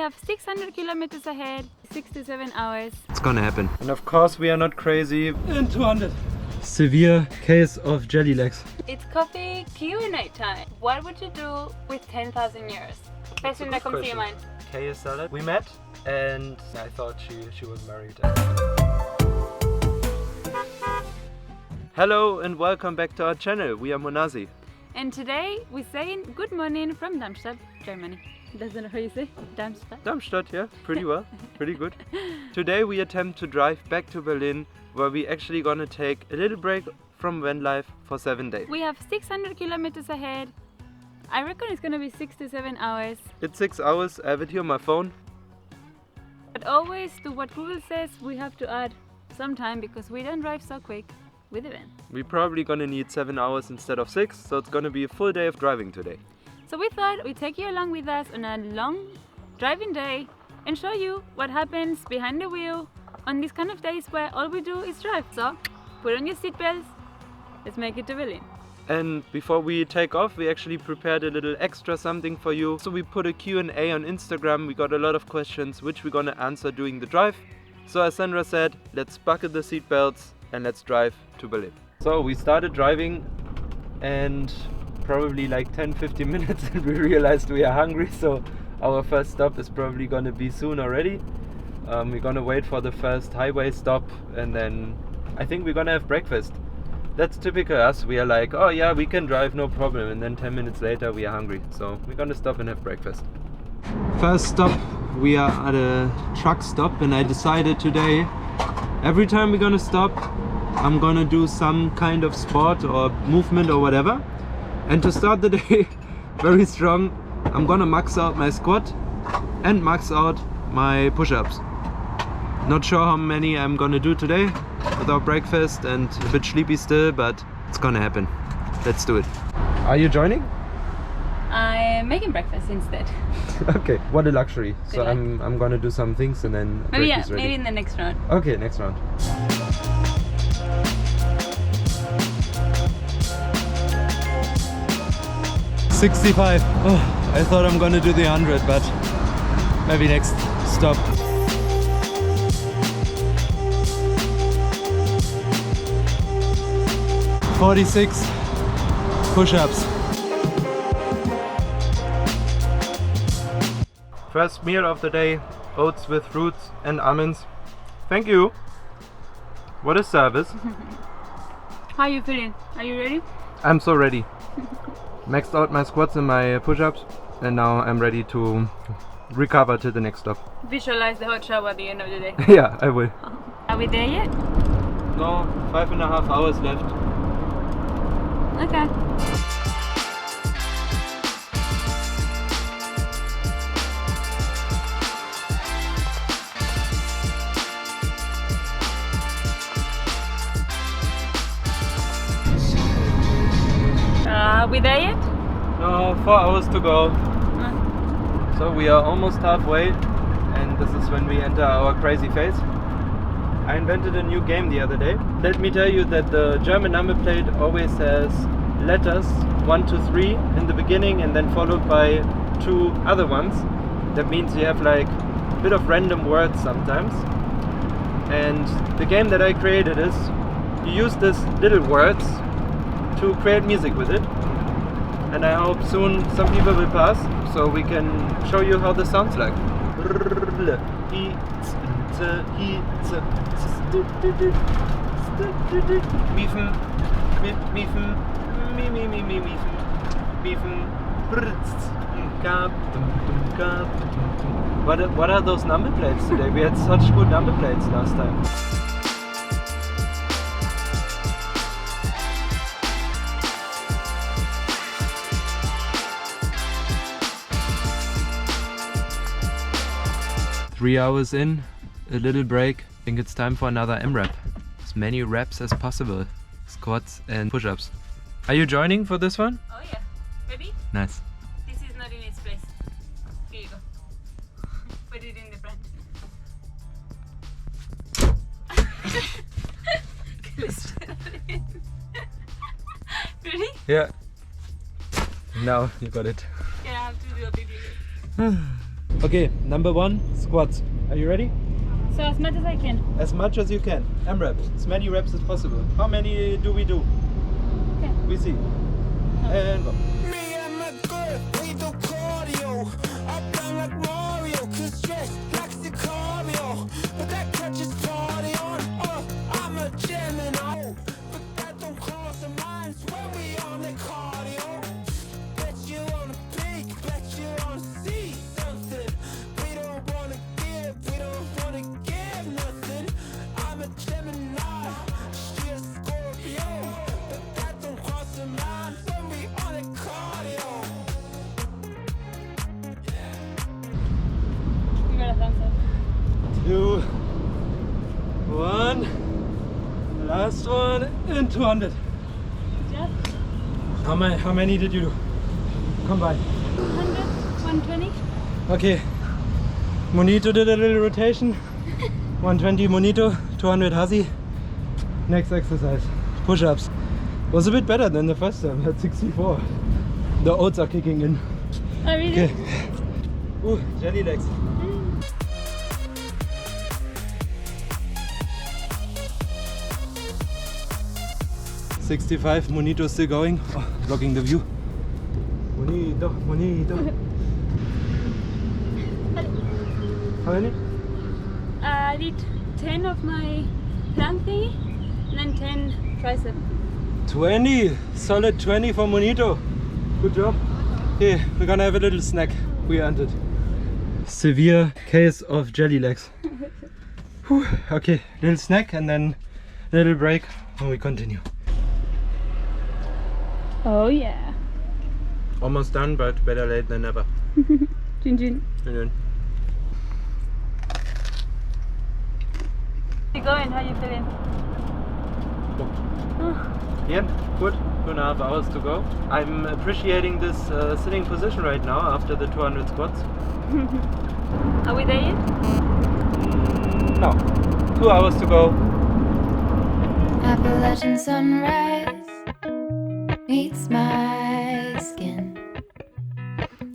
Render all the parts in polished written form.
have 600 kilometers ahead, 6 to 7 hours. It's gonna happen. And of course we are not crazy. In 200. Severe case of jelly legs. It's coffee Q&A time. What would you do with 10,000 euros? Question that comes to your mind. Kaya salad. We met and I thought she was married. Hello and welcome back to our channel. We are Monazi. And today we're saying good morning from Darmstadt, Germany. Doesn't know how you say? Darmstadt? Darmstadt, yeah, pretty well, pretty good. Today we attempt to drive back to Berlin, where we actually gonna take a little break from Vanlife for 7 days. We have 600 kilometers ahead. I reckon it's gonna be 6 to 7 hours. It's 6 hours, I have it here on my phone. But always to what Google says, we have to add some time because we don't drive so quick with the van. We're probably gonna need 7 hours instead of 6, so it's gonna be a full day of driving today. So we thought we'd take you along with us on a long driving day and show you what happens behind the wheel on these kind of days where all we do is drive. So put on your seatbelts, let's make it to Berlin. And before we take off, we actually prepared a little extra something for you. So we put a Q&A on Instagram. We got a lot of questions which we're gonna answer during the drive. So as Sandra said, let's buckle the seatbelts and let's drive to Berlin. So we started driving and probably like 10-15 minutes and we realized we are hungry, so our first stop is probably gonna be soon already. We're gonna wait for the first highway stop and then I think we're gonna have breakfast. That's typical us. We are like, oh yeah, we can drive, no problem, and then 10 minutes later we are hungry, so we're gonna stop and have breakfast. First stop, we are at a truck stop and I decided today every time we're gonna stop I'm gonna do some kind of sport or movement or whatever. And to start the day very strong, I'm gonna max out my squat and max out my push-ups. Not sure how many I'm gonna do today without breakfast and a bit sleepy still, but it's gonna happen. Let's do it. Are you joining? I'm making breakfast instead. Okay, what a luxury. So I'm gonna do some things and then maybe breakfast ready. Maybe in the next round. Okay, next round. $65. Oh, I thought I'm gonna do the 100, but maybe next stop. $46 push-ups. First meal of the day, oats with fruits and almonds. Thank you. What a service. How are you feeling? Are you ready? I'm so ready. Maxed out my squats and my push-ups and now I'm ready to recover till the next stop. Visualize the hot shower at the end of the day. Yeah, I will. Are we there yet? No, 5.5 hours left. Okay. Are we there yet? No, 4 hours to go. So we are almost halfway and this is when we enter our crazy phase. I invented a new game the other day. Let me tell you that the German number plate always has letters 1 to 3 in the beginning and then followed by 2 other ones. That means you have like a bit of random words sometimes. And the game that I created is you use these little words to create music with it, and I hope soon some people will pass so we can show you how this sounds like. What are those number plates today? We had such good number plates last time. Three hours in, a little break. I think it's time for another M-rap. As many reps as possible. Squats and push-ups. Are you joining for this one? Oh yeah. Ready? Nice. This is not in its place. Here you go. Put it in the front. Ready? Yeah. Now you got it. Yeah, I have to do a big video. Okay, number 1, squats. Are you ready? So as much as I can. As much as you can. M-rep. As many reps as possible. How many do we do? Okay. We see. And go. Me and my girl, we do cardio. I run like Mario, cause stress like Sicario. But that catches party on. I'm a Gemini. But that don't cross the minds when we on the cardio. Bet you wanna peak, bet you wanna see something. We don't wanna give nothing. I'm a Gemini, she a Scorpio. But that don't cross the minds when we on the cardio. You got a thumbs up. 2, 1. Last one. And 200. Yeah. How many did you do? Combine. 100, 120. Okay. Monito did a little rotation. 120 Monito, 200 Hazi. Next exercise. Push-ups. Was a bit better than the first time. At 64. The oats are kicking in. Oh really? Okay. Ooh, jelly legs. 65, Monito still going. Oh, blocking the view. Monito, Monito. How many? I did 10 of my plank thingy and then 10 tricep. 20! Solid 20 for Monito. Good job. Okay, we're gonna have a little snack. We earned it. Severe case of jelly legs. Whew. Okay, little snack and then little break and we continue. Oh yeah. Almost done, but better late than never. Jin Jin. And then You going? How you feeling? yeah, good. 2.5 hours to go. I'm appreciating this sitting position right now after the 200 squats. Are we there yet? No, 2 hours to go. Appalachian sunrise meets my skin.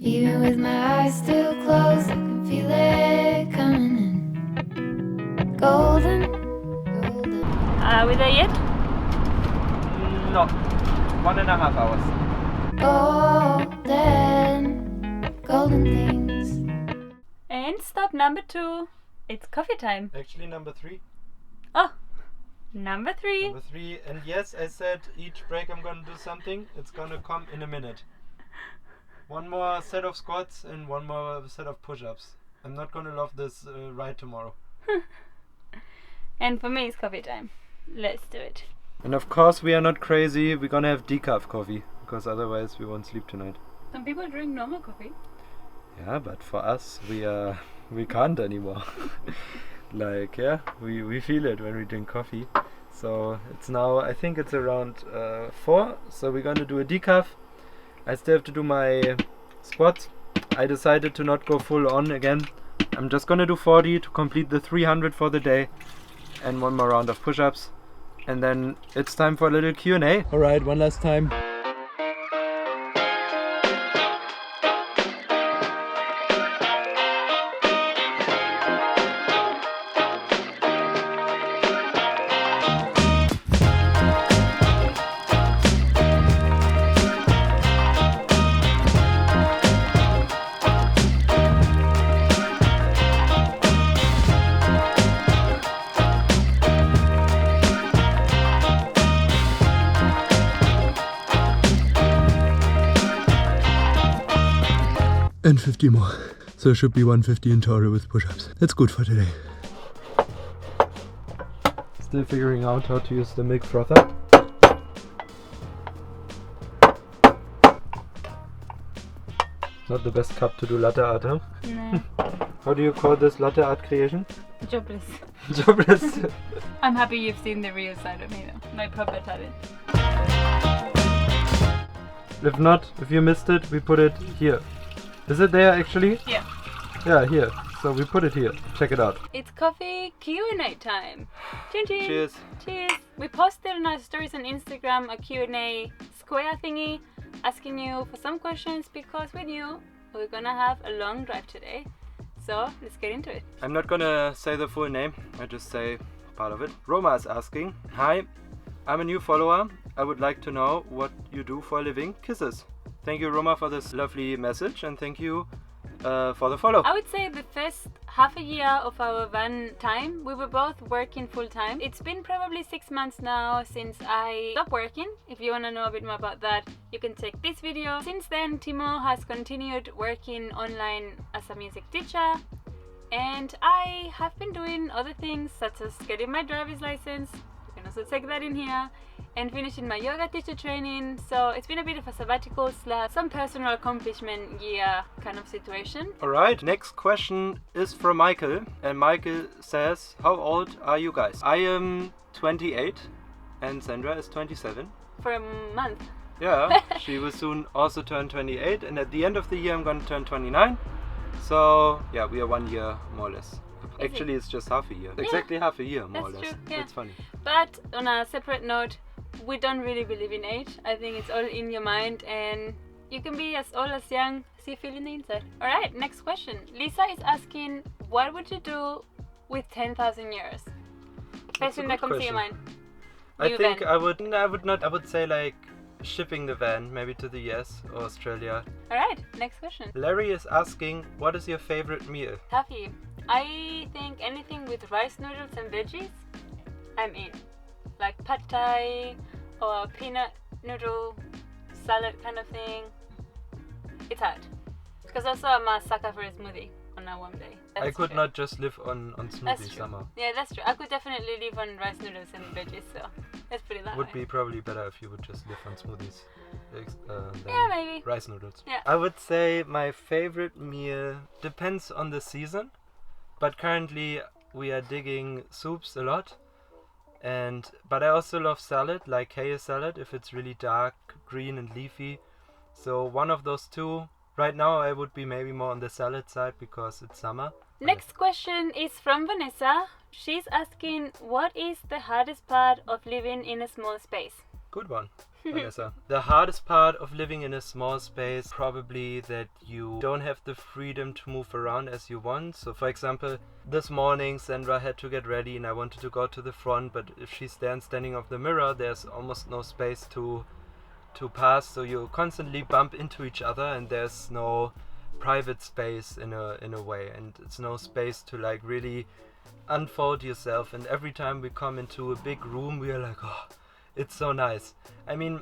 Even with my eyes still closed, I can feel it coming in. Golden, golden. Are we there yet? No, 1.5 hours. Golden, golden things. And stop number 2. It's coffee time. Actually, number 3. Oh, number 3. Number 3, and yes, I said each break I'm gonna do something. It's gonna come in a minute. One more set of squats and one more set of push-ups. I'm not gonna love this ride tomorrow. And for me, it's coffee time. Let's do it. And of course, we are not crazy. We're gonna have decaf coffee because otherwise we won't sleep tonight. Some people drink normal coffee. Yeah, but for us, we can't anymore. Like, yeah, we feel it when we drink coffee. So it's now, I think it's around 4. So we're gonna do a decaf. I still have to do my squats. I decided to not go full on again. I'm just gonna do 40 to complete the 300 for the day, and one more round of push-ups. And then it's time for a little Q&A. Alright, one last time. And 50 more. So it should be 150 in total with push-ups. That's good for today. Still figuring out how to use the milk frother. Not the best cup to do latte art, huh? No. How do you call this latte art creation? Jobless. Jobless. I'm happy you've seen the real side of me though. My proper talent. If not, if you missed it, we put it here. Is it there actually? Yeah. Yeah, here. So we put it here. Check it out. It's coffee Q&A time. Chin chin. Cheers. Cheers. We posted on our stories on Instagram a Q&A square thingy asking you for some questions because we knew we're gonna have a long drive today. So let's get into it. I'm not gonna say the full name, I just say part of it. Roma is asking, hi, I'm a new follower. I would like to know what you do for a living. Kisses. Thank you, Roma, for this lovely message, and thank you for the follow. I would say the first half a year of our van time, we were both working full time. It's been probably 6 months now since I stopped working. If you want to know a bit more about that, you can check this video. Since then, Timo has continued working online as a music teacher, and I have been doing other things such as getting my driver's license. You can also check that in here. And finishing my yoga teacher training. So it's been a bit of a sabbatical / some personal accomplishment year kind of situation. Alright, next question is from Michael, and Michael says, how old are you guys? I am 28 and Sandra is 27. For a month. Yeah, she will soon also turn 28, and at the end of the year I'm gonna turn 29. So yeah, we are 1 year more or less. Actually, it's just half a year. Yeah. Exactly half a year, more or That's less. true, yeah. That's funny. But on a separate note, we don't really believe in age. I think it's all in your mind, and you can be as old as young as you feel in the inside. Alright, next question. Lisa is asking, what would you do with 10,000 euros? First thing that comes to your mind. I New think van. I would say like shipping the van, maybe to the US or Australia. Alright, next question. Larry is asking, what is your favorite meal? Taffy. I think anything with rice noodles and veggies, I'm in. Like pad thai or peanut noodle salad kind of thing. It's hard. Because also I'm a sucker for a smoothie on a warm day. I That's could true. not just live on That's smoothies true. somehow. Yeah, that's true. I could definitely live on rice noodles and veggies, so let's put it that Would way. be probably better if you would just live on smoothies than Yeah, maybe. rice noodles. Yeah. I would say my favorite meal depends on the season, but currently we are digging soups a lot. But I also love salad, like kale salad, if it's really dark, green and leafy. So one of those two. Right now I would be maybe more on the salad side because it's summer. Next question is from Vanessa. She's asking, what is the hardest part of living in a small space? Good one, Vanessa. The hardest part of living in a small space, probably that you don't have the freedom to move around as you want. So for example, this morning Sandra had to get ready and I wanted to go to the front, but if she's standing off the mirror, there's almost no space to pass, so you constantly bump into each other and there's no private space in a way, and it's no space to like really unfold yourself. And every time we come into a big room we are like, oh, it's so nice. I mean,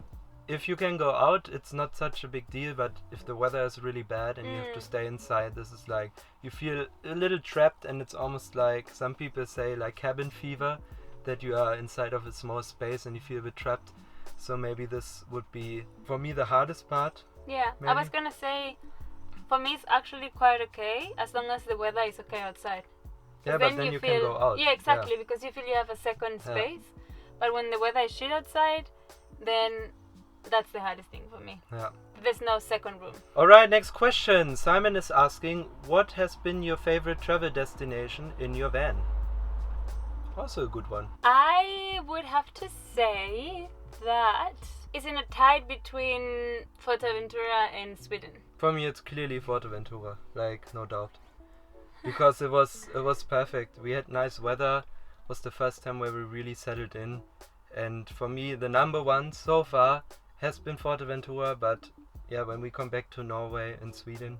if you can go out, it's not such a big deal, but if the weather is really bad and you have to stay inside, this is like, you feel a little trapped, and it's almost like, some people say, like cabin fever, that you are inside of a small space and you feel a bit trapped. So maybe this would be, for me, the hardest part. Yeah, I was gonna say, for me it's actually quite okay as long as the weather is okay outside. Yeah, but then you can go out. Yeah, exactly, because you feel you have a second space. But when the weather is shit outside, then that's the hardest thing for me. Yeah. There's no second room. Alright, next question. Simon is asking, what has been your favorite travel destination in your van? Also a good one. I would have to say that it's in a tie between Fuerteventura and Sweden. For me, it's clearly Fuerteventura, like no doubt, because it was perfect. We had nice weather. It was the first time where we really settled in, and for me, the number one so far has been Fuerteventura. But yeah, when we come back to Norway and Sweden,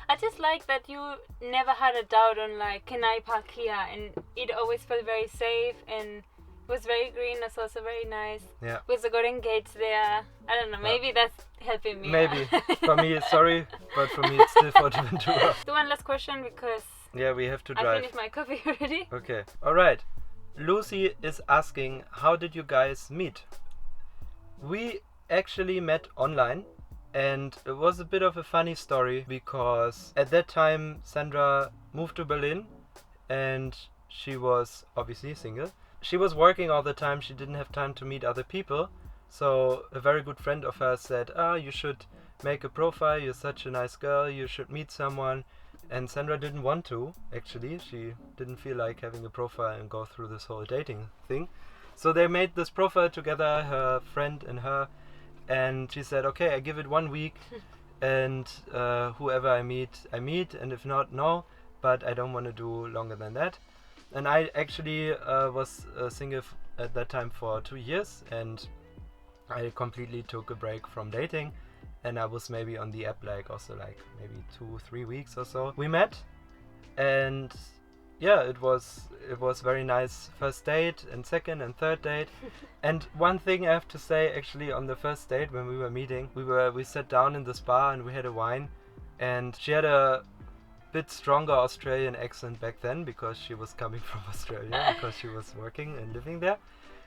I just like that you never had a doubt on like, can I park here? And it always felt very safe, and it was very green. That's also very nice. yeah. With the golden gates there. I don't know, maybe that's helping me. Maybe. For me, sorry, but for me it's still Fuerteventura. The one last question because Yeah, we have to I drive. finished my coffee already. Okay. Alright. Lucy is asking, how did you guys meet? We actually met online, and it was a bit of a funny story because at that time Sandra moved to Berlin and she was obviously single. She was working all the time, she didn't have time to meet other people. So a very good friend of hers said, you should make a profile, you're such a nice girl, you should meet someone. And Sandra didn't want to, actually. She didn't feel like having a profile and go through this whole dating thing. So they made this profile together, her friend and her. And she said, okay, I give it 1 week. And whoever I meet, and if not, no. but I don't want to do longer than that. And I actually was single at that time for 2 years, and I completely took a break from dating, and I was maybe on the app like also like maybe 2-3 weeks or so. We met, and yeah, it was very nice first date and second and third date. And one thing I have to say, actually, on the first date when we were meeting, we sat down in this bar and we had a wine, and she had a bit stronger Australian accent back then because she was coming from Australia because she was working and living there.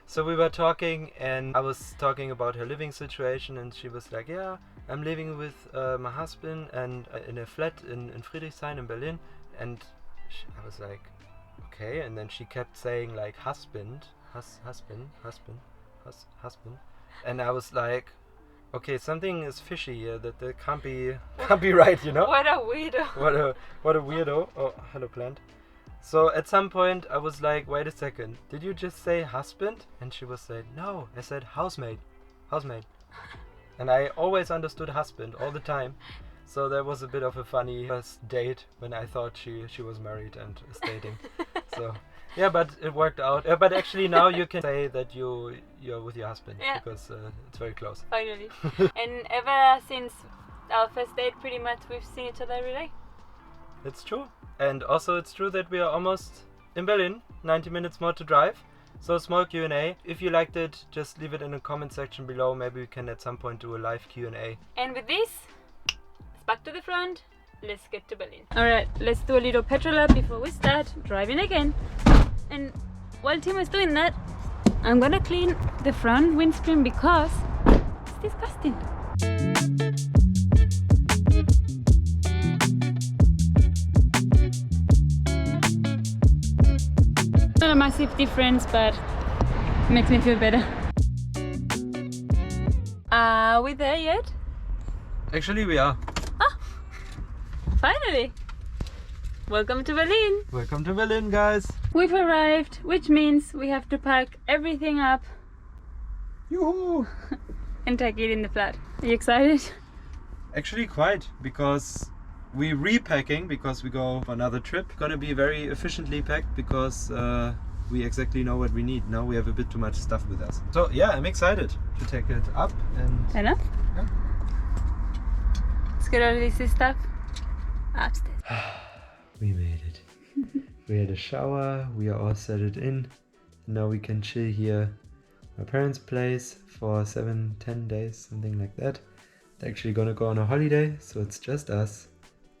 So we were talking, and I was talking about her living situation, and she was like, yeah, I'm living with my husband and in a flat in Friedrichshain in Berlin. And I was like, okay. And then she kept saying like husband. And I was like, okay, something is fishy here, that can't be right, you know? What a weirdo. What a weirdo. Oh, hello plant. So at some point I was like, wait a second, did you just say husband? And she was saying, no, I said housemate. And I always understood husband all the time. So that was a bit of a funny first date when I thought she was married and is dating. So yeah, but it worked out. But actually now you can say that you're with your husband, because it's very close. Finally. And ever since our first date, pretty much we've seen each other every day. It's true. And also it's true that we are almost in Berlin, 90 minutes more to drive. So small Q&A. If you liked it, just leave it in the comment section below. Maybe we can at some point do a live Q&A. And with this, it's back to the front. Let's get to Berlin. Alright, let's do a little petrol lap before we start driving again. And while Tim is doing that, I'm gonna clean the front windscreen because it's disgusting. Not a massive difference, but it makes me feel better. Are we there yet? Actually we are. Finally! Welcome to Berlin! Welcome to Berlin, guys! We've arrived, which means we have to pack everything up. Yoo-hoo! And take it in the flat. Are you excited? Actually quite, because we're repacking because we go for another trip. Gonna be very efficiently packed because we exactly know what we need. Now we have a bit too much stuff with us. So yeah, I'm excited to take it up and... I know? Yeah. Let's get all this stuff upstairs. We made it. We had a shower, we are all settled in. Now we can chill here at my parents' place for 7-10 days, something like that. They're actually gonna go on a holiday, so it's just us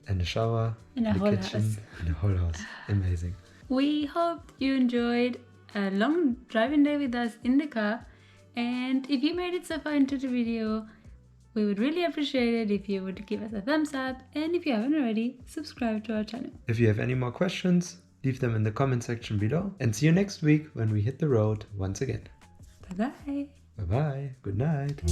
and a shower, and a the whole kitchen, house. and a whole house. Amazing. We hope you enjoyed a long driving day with us in the car, and if you made it so far into the video, we would really appreciate it if you would give us a thumbs up, and if you haven't already, subscribe to our channel. If you have any more questions, leave them in the comment section below, and see you next week when we hit the road once again. Bye bye. Bye bye. Good night.